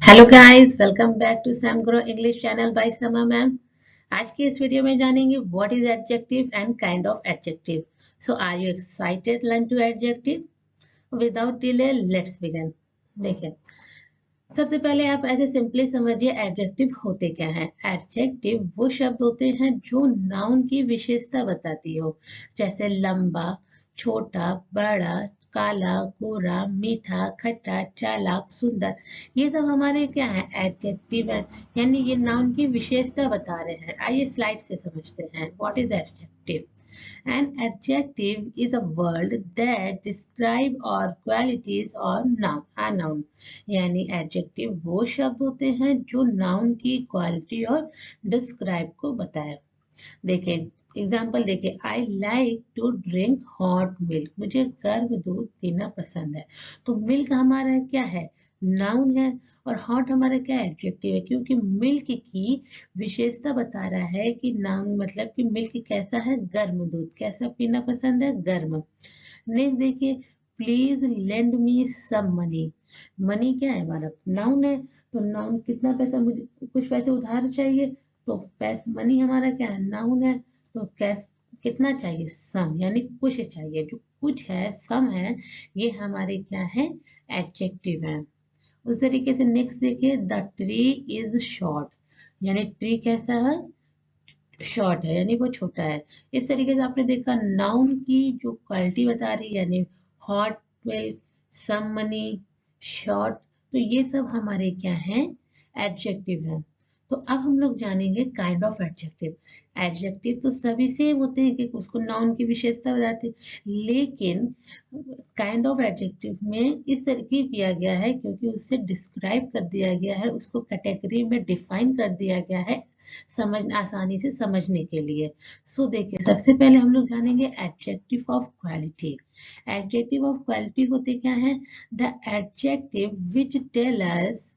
Hello guys, welcome back to Sam grow English channel by Sama ma'am. आज के इस video में जानेंगे what is adjective and kind of adjective. So are you excited learn to adjective? Without delay let's begin. देखिए, सबसे पहले आप ऐसे सिंपली समझिए एडजेक्टिव होते क्या हैं। एडजेक्टिव वो शब्द होते हैं जो नाउन की विशेषता बताती हो, जैसे लंबा, छोटा, बड़ा, काला, गोरा, मीठा, खट्टा, चालाक, सुंदर। ये सब हमारे क्या है, एडजेक्टिव है, यानी ये नाउन की विशेषता बता रहे हैं। आइए स्लाइड से समझते हैं what is adjective. An adjective is a word that describe or qualities or a noun। यानी adjective वो शब्द होते हैं जो noun की quality और describe को बताए। देखिए एग्जाम्पल देखिए, I like to drink hot milk. मुझे गर्म दूध पीना पसंद है। तो मिल्क हमारा क्या है, नाउन है, और हॉट हमारा क्या एडजेक्टिव है, क्योंकि मिल्क की विशेषता बता रहा है कि नाउन मतलब कि मिल्क कैसा है, गर्म दूध। कैसा पीना पसंद है, गर्म। नेक्स्ट देखिए, please lend me some money. Money क्या है हमारा, नाउन है। तो नाउन कितना पैसा, मुझे कुछ पैसे उधार चाहिए। तो पैसा, मनी हमारा क्या है, नाउन है। तो कैश कितना चाहिए, सम, यानी कुछ चाहिए। जो कुछ है, सम है, ये हमारे क्या है, एडजेक्टिव है। उस तरीके से नेक्स्ट देखिए, द ट्री इज शॉर्ट। यानी ट्री कैसा है, शॉर्ट है, यानी वो छोटा है। इस तरीके से आपने देखा नाउन की जो क्वालिटी बता रही है, यानी हॉट में, सम मनी, शॉर्ट। तो ये सब हमारे क्या है, एडजेक्टिव है। तो अब हम लोग जानेंगे काइंड ऑफ एडजेक्टिव। एडजेक्टिव तो सभी सेम होते हैं कि उसको नाउन की विशेषता बताते हैं, लेकिन काइंड ऑफ एडजेक्टिव में इस तरीके किया गया है क्योंकि उससे डिस्क्राइब कर दिया गया है, उसको कैटेगरी में डिफाइन कर दिया गया है, समझ आसानी से समझने के लिए। सो देखिए, सबसे पहले हम लोग जानेंगे adjective of quality. Adjective of quality होते क्या है, the adjective which tell us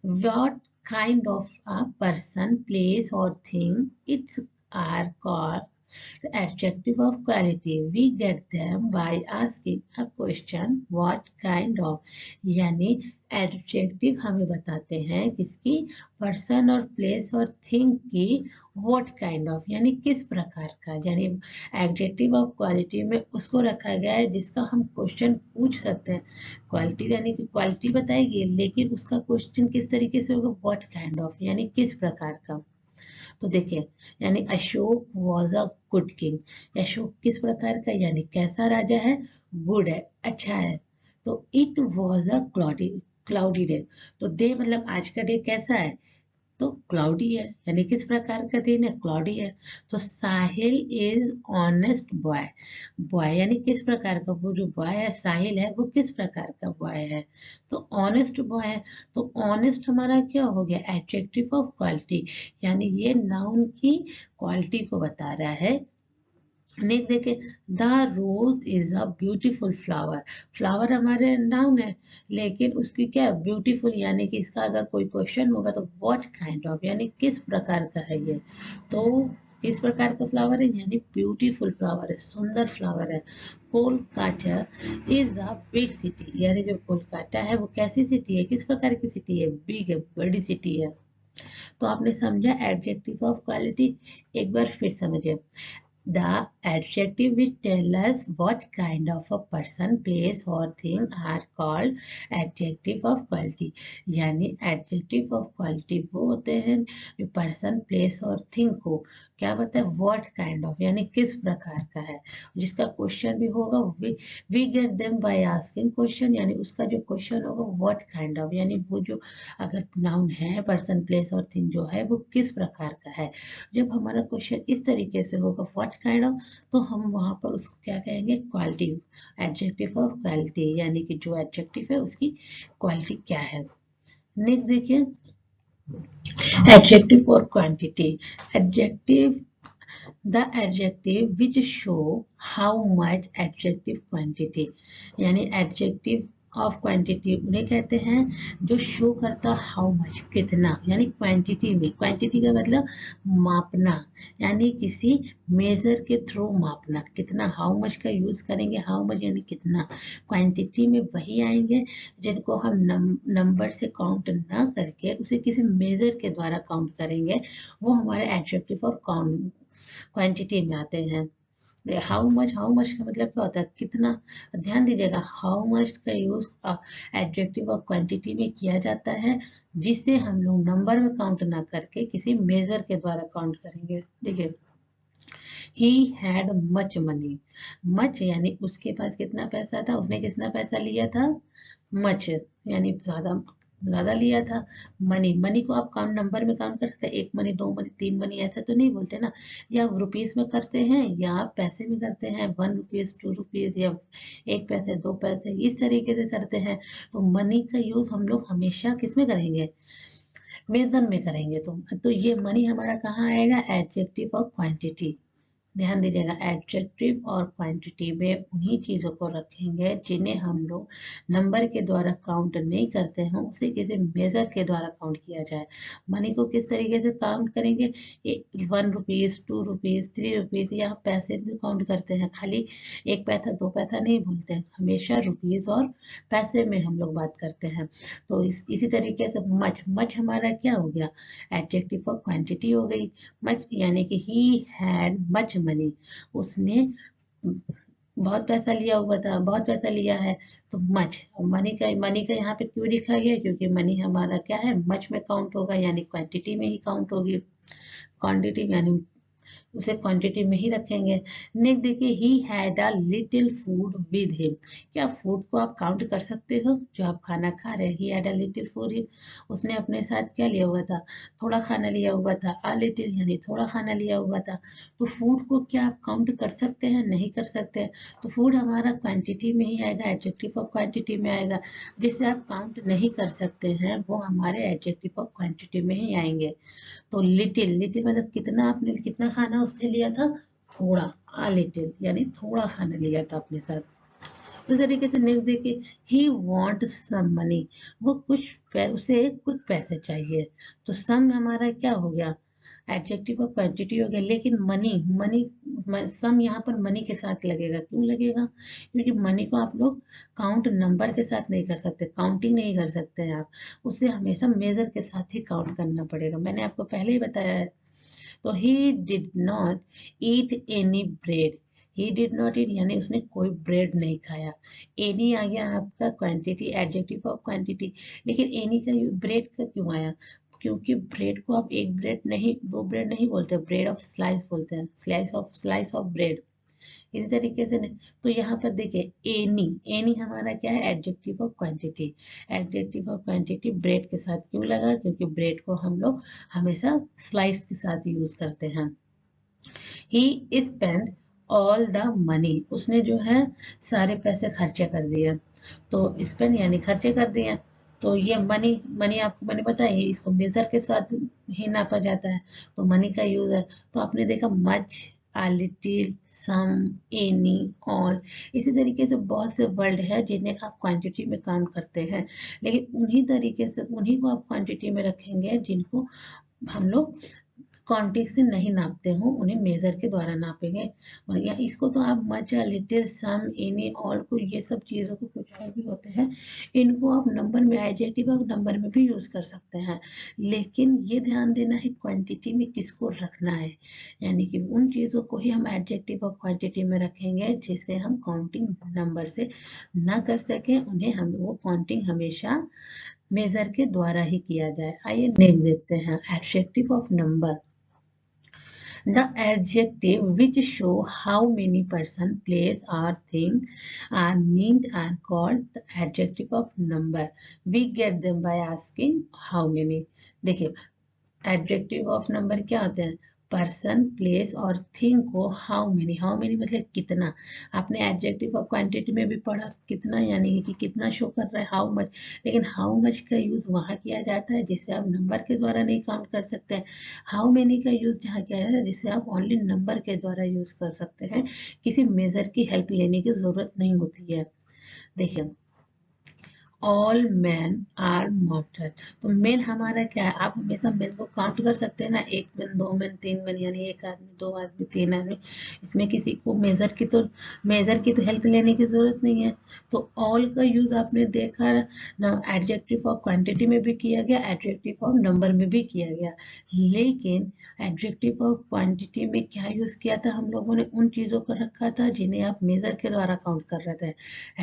what kind of a person, place और thing its are called adjective of quality। We get them by asking a question what kind of। यानी adjective हमें बताते हैं किसकी, person और प्लेस और thing की, what kind of यानी किस प्रकार का। यानी एडजेक्टिव ऑफ क्वालिटी में उसको रखा गया है जिसका हम क्वेश्चन पूछ सकते हैं। क्वालिटी यानी कि क्वालिटी बताएगी, लेकिन उसका क्वेश्चन किस तरीके से होगा, what kind of यानी किस प्रकार का। तो देखिए, यानी Ashok was a good king. Ashok किस प्रकार का, यानी कैसा राजा है, गुड है, अच्छा है। तो it was a cloudy, cloudy day. तो डे मतलब आज का डे कैसा है, तो क्लाउडी है, यानी किस प्रकार का दिन है, क्लाउडी है। तो साहिल इज ऑनेस्ट बॉय। बॉय यानी किस प्रकार का, वो जो बॉय है साहिल है, वो किस प्रकार का बॉय है, तो ऑनेस्ट बॉय है। तो ऑनेस्ट हमारा क्या हो गया, एडजेक्टिव ऑफ क्वालिटी, यानी ये नाउन की क्वालिटी को बता रहा है। नेक्स्ट देखे, the rose is a beautiful flower. Flower हमारे नाउन है, लेकिन उसकी क्या ब्यूटीफुल, यानी कि इसका अगर कोई क्वेश्चन होगा तो व्हाट काइंड ऑफ यानी किस प्रकार का है ये। तो किस प्रकार का फ्लावर है, यानी ब्यूटीफुल फ्लावर है, सुंदर फ्लावर है। Kolkata is a big city. यानी जो कोलकाता है वो कैसी सिटी है, किस प्रकार की सिटी है, बिग है, बड़ी सिटी है। तो आपने समझा एडजेक्टिव ऑफ क्वालिटी। एक बार फिर समझिए, the adjective which tell us what kind of a person, place or thing are called adjective of quality। यानी adjective of quality वो होते हैं जो person, place और thing को क्या बताए, what kind of यानी किस प्रकार का है। जिसका क्वेश्चन भी होगा, we get them by asking question, यानी उसका जो क्वेश्चन होगा what kind of, यानी वो जो अगर नाउन है, पर्सन, प्लेस और थिंग जो है वो किस प्रकार का है। जब हमारा क्वेश्चन इस तरीके से होगा व्हाट काइंड ऑफ, तो हम वहां पर उसको क्या कहेंगे, क्वालिटी, एडजेक्टिव ऑफ क्वालिटी, यानी कि जो एडजेक्टिव है उसकी क्वालिटी क्या है। नेक्स्ट देखिए, एडजेक्टिव और quantity. Adjective, the adjective which show how much adjective quantity. यानी एडजेक्टिव ऑफ क्वांटिटी उन्हें कहते हैं जो शो करता हाउ मच, कितना, यानी क्वांटिटी में। क्वांटिटी का मतलब मापना, यानी किसी मेजर के थ्रू मापना। कितना, हाउ मच का यूज करेंगे, हाउ मच यानी कितना। क्वांटिटी में वही आएंगे जिनको हम नंबर से काउंट ना करके उसे किसी मेजर के द्वारा काउंट करेंगे, वो हमारे एडजेक्टिव और क्वांटिटी में आते हैं। हाउ मच का मतलब क्या होता है, कितना। ध्यान दीजिएगा, हाउ मच का यूज एडजेक्टिव और क्वांटिटी में किया जाता है, जिसे हम लोग नंबर में काउंट ना करके किसी मेजर के द्वारा काउंट करेंगे। देखिए, he had much money. Much यानी उसके पास कितना पैसा था, उसने कितना पैसा लिया था, मच यानी ज्यादा, ज्यादा लिया था। मनी, मनी को आप काउंट नंबर में काउंट कर सकते हैं, 1 मनी, 2 मनी, 3 मनी, ऐसा तो नहीं बोलते ना। या आप रुपीज में करते हैं या आप पैसे में करते हैं, 1 रुपीज, 2 रुपीज, या 1 पैसे, 2 पैसे, इस तरीके से करते हैं। तो मनी का यूज हम लोग हमेशा किस में करेंगे, मेजर में करेंगे। तो ये मनी हमारा कहाँ आएगा, एडजेक्टिव और क्वांटिटी। ध्यान दीजिएगा, एडजेक्टिव और क्वांटिटी में उन्हीं चीजों को रखेंगे जिन्हें हम लोग नंबर के द्वारा काउंट नहीं करते हैं, उसे किसी मेजर के द्वारा काउंट किया जाए। मनी को किस तरीके से काउंट करेंगे, 1 रुपीज, 2 रुपीज, 3 रुपीज, या पैसे भी काउंट करते हैं। खाली 1 पैसा, 2 पैसा नहीं बोलते हैं, हमेशा रुपीज और पैसे में हम लोग बात करते हैं। तो इसी तरीके से मच, मच हमारा क्या हो गया, एडजेक्टिव और क्वांटिटी हो गई। मच यानी कि ही हैड मच मनी, उसने बहुत पैसा लिया हुआ था, बहुत पैसा लिया है। तो मच, मनी का यहाँ पे क्यों लिखा गया, क्योंकि मनी हमारा क्या है, मच में काउंट होगा, यानी क्वांटिटी में ही काउंट होगी। क्वांटिटी में यानी उसे क्वांटिटी में ही रखेंगे। नेक्स्ट देखिए, he had a little food with him. क्या फूड को आप काउंट कर सकते हो, जो आप खाना खा रहे हैं, he had a little food him, उसने अपने साथ क्या लिया हुआ था, थोड़ा खाना लिया हुआ था। अ लिटिल यानी थोड़ा खाना लिया हुआ था। तो फूड को क्या आप काउंट कर सकते हैं, नहीं कर सकते हैं। तो फूड हमारा क्वांटिटी में ही आएगा, एडजेक्टिव ऑफ क्वांटिटी में आएगा। जिसे आप काउंट नहीं कर सकते हैं वो हमारे एडजेक्टिव ऑफ क्वांटिटी में ही आएंगे। तो लिटिल, लिटिल मतलब कितना, आपने कितना खाना उसने लिया था, थोड़ा। आ लिटिल यानी थोड़ा खाना लिया था अपने साथ। तो इस तरीके से नेक्स्ट देखिए, ही वांट सम मनी, वो उसे कुछ पैसे चाहिए। तो सम हमारा क्या हो गया, एडजेक्टिव ऑफ क्वांटिटी हो गया। लेकिन मनी, मनी सम यहाँ पर मनी के साथ लगेगा। क्यों लगेगा, क्योंकि मनी को आप लोग काउंट नंबर के साथ नहीं कर सकते, काउंटिंग नहीं कर सकते हैं आप, उसे हमेशा मेजर के साथ ही काउंट करना पड़ेगा। मैंने आपको पहले ही बताया है। तो he did not eat any bread, he did not eat यानी उसने कोई ब्रेड नहीं खाया। एनी आ गया आपका क्वांटिटी, एडजेक्टिव ऑफ क्वांटिटी। लेकिन एनी का ब्रेड का क्यों आया, क्योंकि ब्रेड को आप एक ब्रेड नहीं, दो ब्रेड नहीं बोलते, ब्रेड ऑफ स्लाइस बोलते हैं, स्लाइस ऑफ ब्रेड। इसी तरीके से नहीं। तो यहाँ पर देखिए, एनी, एनी हमारा क्या है, adjective of quantity. Adjective of quantity bread के साथ क्यों लगा, क्योंकि ब्रेड को हम लोग हमेशा स्लाइस के साथ यूज करते हैं। ही स्पेंड ऑल द मनी, उसने जो है सारे पैसे खर्चे कर दिए। तो स्पेंड यानी खर्चे कर दिए। तो ये मनी, मनी आपको मैंने बताया इसको मेजर के साथ ही नापा जाता है। तो मनी का यूज है। तो आपने देखा much, a little, some, any, all। इसी तरीके से बहुत से वर्ड है जिन्हें आप क्वांटिटी में काउंट करते हैं, लेकिन उन्हीं तरीके से उन्हीं को आप क्वांटिटी में रखेंगे जिनको हम लोग क्वांटिटी से नहीं नापते हो, उन्हें मेजर के द्वारा नापेंगे। और या इसको तो आप मच, लिटिल, सम, एनी, ऑल को, ये सब चीजों को, कुछ और भी होते हैं, इनको आप नंबर में, एडजेक्टिव और नंबर में भी यूज कर सकते हैं। लेकिन ये ध्यान देना है क्वांटिटी में किसको रखना है, यानी कि उन चीजों को ही हम एडजेक्टिव और क्वांटिटी में रखेंगे जिसे हम काउंटिंग नंबर से ना कर सके, उन्हें हम वो काउंटिंग हमेशा मेजर के द्वारा ही किया जाए। आइए नेक्स्ट देखते हैं, adjective of number. The adjective which show how many person, place or thing are named are called the adjective of number. We get them by asking how many. देखिए, adjective of number क्या होते हैं, person, place और thing को how many मतलब कितना। आपने adjective of quantity में भी पढ़ा, कितना यानी कि कितना शो कर रहा है, हाउ मच। लेकिन हाउ मच का यूज वहां किया जाता है जिसे आप नंबर के द्वारा नहीं काउंट कर सकते हैं। हाउ मेनी का यूज जहाँ किया जाता है जिसे आप ओनली नंबर के द्वारा यूज कर सकते हैं, किसी मेजर की हेल्प लेने की जरूरत नहीं होती है। देखिए, ऑल मैन आर मॉर्टल। तो मेन हमारा क्या है, आप हमेशा मेन को काउंट कर सकते हैं ना, 1 मैन 2 मैन 3 मैन, यानी 1 आदमी 2 आदमी 3 आदमी। इसमें किसी को मेजर की तो हेल्प लेने की जरूरत नहीं है। तो ऑल का यूज आपने देखा ना, एडजेक्टिव ऑफ क्वांटिटी में भी किया गया, एडजेक्टिव ऑफ नंबर में भी किया गया। लेकिन एडजेक्टिव ऑफ क्वांटिटी में क्या यूज किया था हम लोगों ने, उन चीजों को रखा था जिन्हें आप मेजर के द्वारा काउंट कर रहे थे।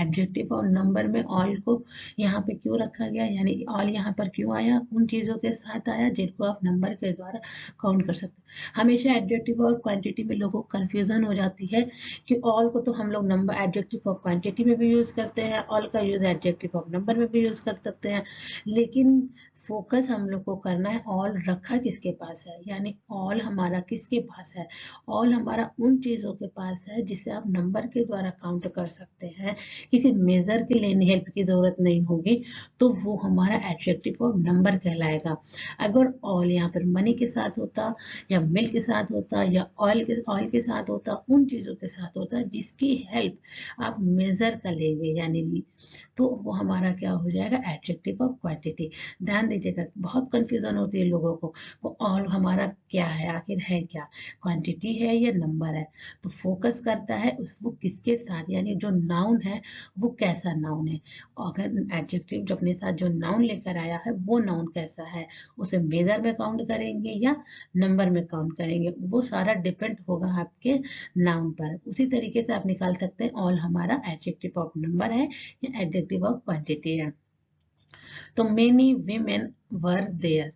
एडजेक्टिव ऑफ नंबर में ऑल को यहाँ पे क्यों रखा गया, यानी ऑल यहाँ पर क्यों आया, उन चीजों के साथ आया जिनको आप नंबर के द्वारा काउंट कर सकते हैं। हमेशा एडजेक्टिव और क्वांटिटी में लोगों को कंफ्यूजन हो जाती है कि ऑल को तो हम लोग नंबर एडजेक्टिव ऑफ क्वांटिटी में भी यूज करते हैं, ऑल का यूज एडजेक्टिव ऑफ नंबर में भी यूज कर सकते हैं, लेकिन फोकस हम लोग को करना है ऑल रखा किसके पास है, यानी ऑल हमारा किसके पास है। ऑल हमारा उन चीजों के पास है जिसे आप नंबर के द्वारा काउंट कर सकते हैं, किसी मेजर के लिए हेल्प की जरूरत नहीं होगी, तो वो हमारा एडजेक्टिव ऑफ नंबर कहलाएगा। अगर ऑल यहाँ पर मनी के साथ होता, या मिल्क के साथ होता, या ऑयल के साथ होता, उन चीजों के साथ होता जिसकी हेल्प आप मेजर कर लेंगे, यानी तो वो हमारा क्या हो जाएगा, एडजेक्टिव ऑफ क्वांटिटी। ध्यान दीजिएगा, बहुत कंफ्यूजन होती है लोगों को, वो ऑल हमारा क्या है, आखिर है क्या, क्वांटिटी है या नंबर है। तो फोकस करता है उस वो किसके साथ, यानी जो नाउन है वो कैसा नाउन है। अगर एडजेक्टिव जो अपने साथ जो नाउन लेकर आया है वो नाउन कैसा है, उसे मेजर में काउंट करेंगे या नंबर में काउंट करेंगे, वो सारा डिपेंड होगा आपके नाउन पर। उसी तरीके से आप निकाल सकते हैं ऑल हमारा एडजेक्टिव ऑफ नंबर है या एडजेक्टिव ऑफ क्वांटिटी है। तो मेनी वीमेन वर देयर,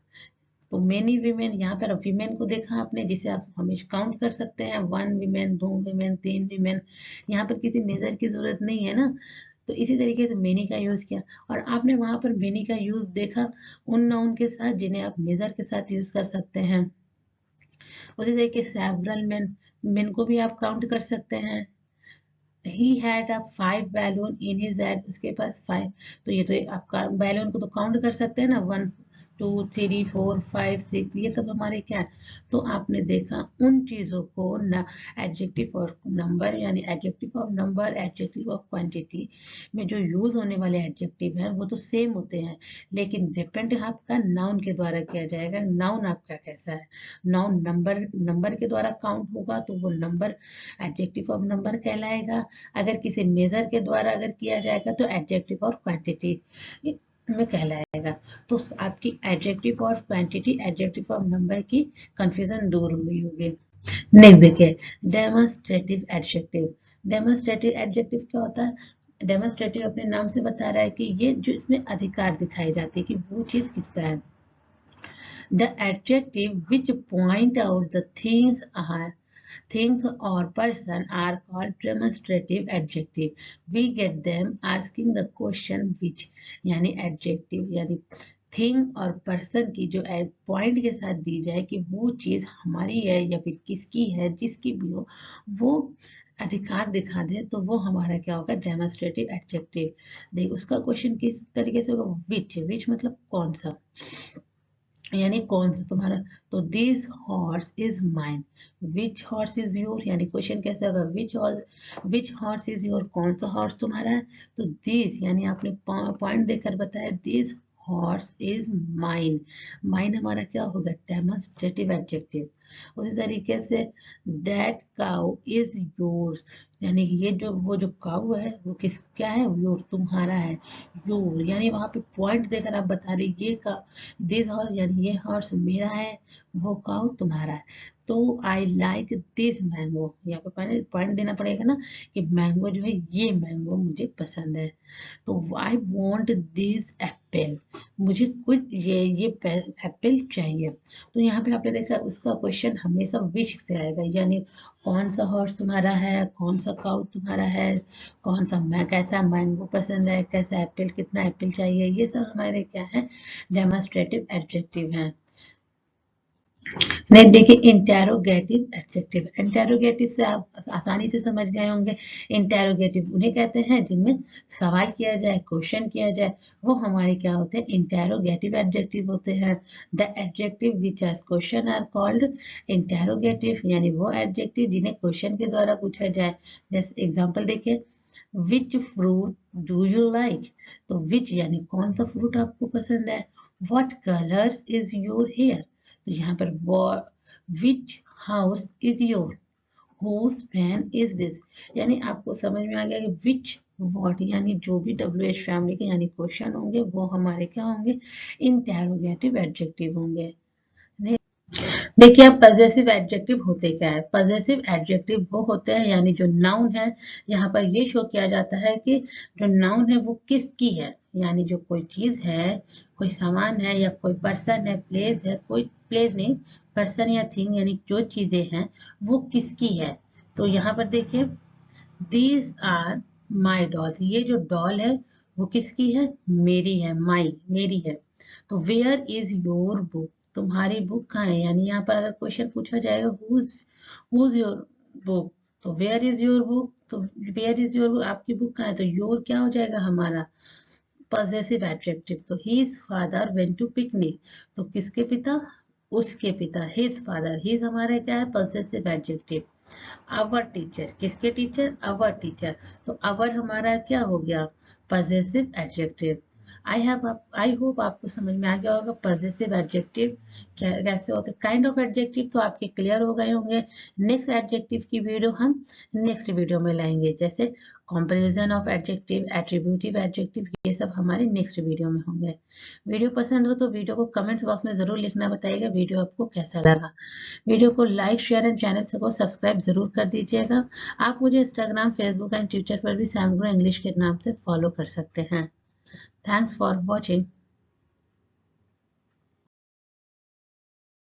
तो मेनी वीमेन, यहाँ पर वीमेन को देखा आपने जिसे आप हमेशा काउंट कर सकते हैं, 1 वीमेन 2 वीमेन 3 वीमेन, यहाँ पर किसी मेजर की जरूरत नहीं है ना। तो इसी तरीके से मेनी का यूज किया, और आपने वहां पर मेनी का यूज देखा उन नाउन के साथ जिन्हें आप मेजर के साथ यूज कर सकते हैं। उसी तरीके सेवरल मेन, मेन को भी आप काउंट कर सकते हैं। He had a 5 balloon in his head, उसके पास 5, तो ये तो आपका बैलून को तो काउंट कर सकते हैं ना, 1 2 3 4 5 6, ये सब हमारे क्या है। तो आपने देखा उन चीजों को न एडजेक्टिव और नंबर, यानी adjective of number, adjective of quantity में जो यूज होने वाले एडजेक्टिव हैं वो तो सेम होते हैं, लेकिन डिपेंड आपका नाउन के द्वारा किया जाएगा, नाउन आपका कैसा है। नाउन नंबर के द्वारा काउंट होगा तो वो नंबर एडजेक्टिव ऑफ नंबर कहलाएगा। अगर किसी मेजर के द्वारा अगर किया जाएगा तो एडजेक्टिव और क्वांटिटी में कहलाएगा। तो आपकी एडजेक्टिव और क्वांटिटी, एडजेक्टिव और नंबर की कंफ्यूजन दूर हुई होगी। नेक्स्ट देखिए, डेमोन्स्ट्रेटिव एडजेक्टिव। डेमोन्स्ट्रेटिव एडजेक्टिव क्या होता है, डेमोन्स्ट्रेटिव अपने नाम से बता रहा है कि ये जो इसमें अधिकार दिखाई जाती है कि वो चीज किसका है। The adjective which point out the things or person are called demonstrative adjective. We get them asking the question which, यानी adjective यानी थिंग और पर्सन की जो पॉइंट के साथ दी जाए कि वो चीज हमारी है या फिर किसकी है, जिसकी भी हो, वो अधिकार दिखा दे तो वो हमारा क्या होगा, डेमोन्स्ट्रेटिव एडजेक्टिव। देख उसका क्वेश्चन किस तरीके से होगा, विच मतलब कौन सा, यानी कौन सा तुम्हारा। तो this horse is mine, which horse is your, यानी क्वेश्चन कैसे होगा, विच हॉर्स इज योर, कौन सा हॉर्स तुम्हारा है। तो दिस यानी आपने पॉइंट देकर बताया, this horse is mine, mine हमारा क्या होगा, डेमोन्स्ट्रेटिव एडजेक्टिव। उसी तरीके say that cow is yours, यानी ये जो वो जो काउ है वो किस क्या है, योर तुम्हारा है, योर यानी वहां पे पॉइंट देकर आप बता रहे ये का, दिस हॉर्स यानी ये हॉर्स मेरा है, वो काउ तुम्हारा है। तो आई लाइक दिस मैंगो, यहाँ पे पहले पॉइंट देना पड़ेगा ना कि मैंगो जो है ये मैंगो मुझे पसंद है। तो आई वॉन्ट दिस एप्पल, मुझे कुछ ये एप्पल चाहिए। तो यहाँ पे आपने देखा उसका क्वेश्चन हमेशा विच से आएगा, यानी कौन सा हॉर्स तुम्हारा है, कौन सा काउ तुम्हारा है, कौन सा कैसा मैंगो पसंद है, कैसा एप्पल, कितना एप्पल चाहिए, ये सब हमारे क्या है, डेमोन्स्ट्रेटिव एडजेक्टिव है। नेक्स्ट देखिए, इंटेरोगेटिव एडजेक्टिव। इंटेरोगेटिव से आप आसानी से समझ गए होंगे, इंटेरोगेटिव उन्हें कहते हैं जिनमें सवाल किया जाए, क्वेश्चन किया जाए, वो हमारे क्या होते हैं, इंटेरोगेटिव एडजेक्टिव होते हैं। The adjective which as question are called interrogative, यानी वो एडजेक्टिव जिन्हें क्वेश्चन के द्वारा पूछा जाए। जैसे एग्जाम्पल देखिए, which fruit do you like, तो विच यानी कौन सा फ्रूट आपको पसंद है। What colours is your hair, तो यहाँ पर which house is your, whose pen is this, यानी आपको समझ में आ गया कि which what यानी जो भी WH फैमिली के यानी क्वेश्चन होंगे वो हमारे क्या होंगे, इंटेरोगेटिव एडजेक्टिव होंगे। देखिए अब पजेसिव एडजेक्टिव होते क्या है। पजेसिव एडजेक्टिव वो होते हैं यानी जो नाउन है, यहाँ पर ये शो किया जाता है कि जो नाउन है वो किसकी है, यानी जो कोई चीज है, कोई सामान है या कोई पर्सन है, प्लेस है, कोई प्लेस नहीं, पर्सन या थिंग यानी जो चीजें हैं वो किसकी है। तो यहाँ पर देखिए दीज आर माई डॉल्स, ये जो डॉल है वो किसकी है, मेरी है, माई मेरी है। तो वेयर इज योर बुक, तुम्हारी बुक कहाँ है, यानी यहाँ पर अगर क्वेश्चन पूछा जाएगा हुज योर बुक, तो वेयर इज योर बुक, तो वेयर इज योर बुक, आपकी बुक कहाँ है, तो योर क्या हो जाएगा हमारा पॉजेसिव एडजेक्टिव। तो his father went to picnic, तो किसके पिता, उसके पिता, हिज फादर, हिज हमारा क्या है पॉजेसिव एडजेक्टिव। अवर टीचर, किसके टीचर, अवर टीचर, तो अवर हमारा क्या हो गया पॉजेसिव एडजेक्टिव। आई होप आपको समझ में आ गया होगा पॉजेसिव एडजेक्टिव कैसे होते, काइंड ऑफ एडजेक्टिव तो आपके क्लियर हो गए होंगे। नेक्स्ट एडजेक्टिव की वीडियो हम नेक्स्ट वीडियो में लाएंगे, जैसे comparison of adjective, attributive adjective, ये सब हमारे नेक्स्ट वीडियो में होंगे। वीडियो पसंद हो तो वीडियो को कमेंट बॉक्स में जरूर लिखना, बताइएगा वीडियो आपको कैसा लगा। वीडियो को लाइक शेयर एंड चैनल को सब्सक्राइब जरूर कर दीजिएगा। आप मुझे इंस्टाग्राम, फेसबुक एंड ट्विटर पर भी सैम ग्रो इंग्लिश के नाम से फॉलो कर सकते हैं। Thanks for watching.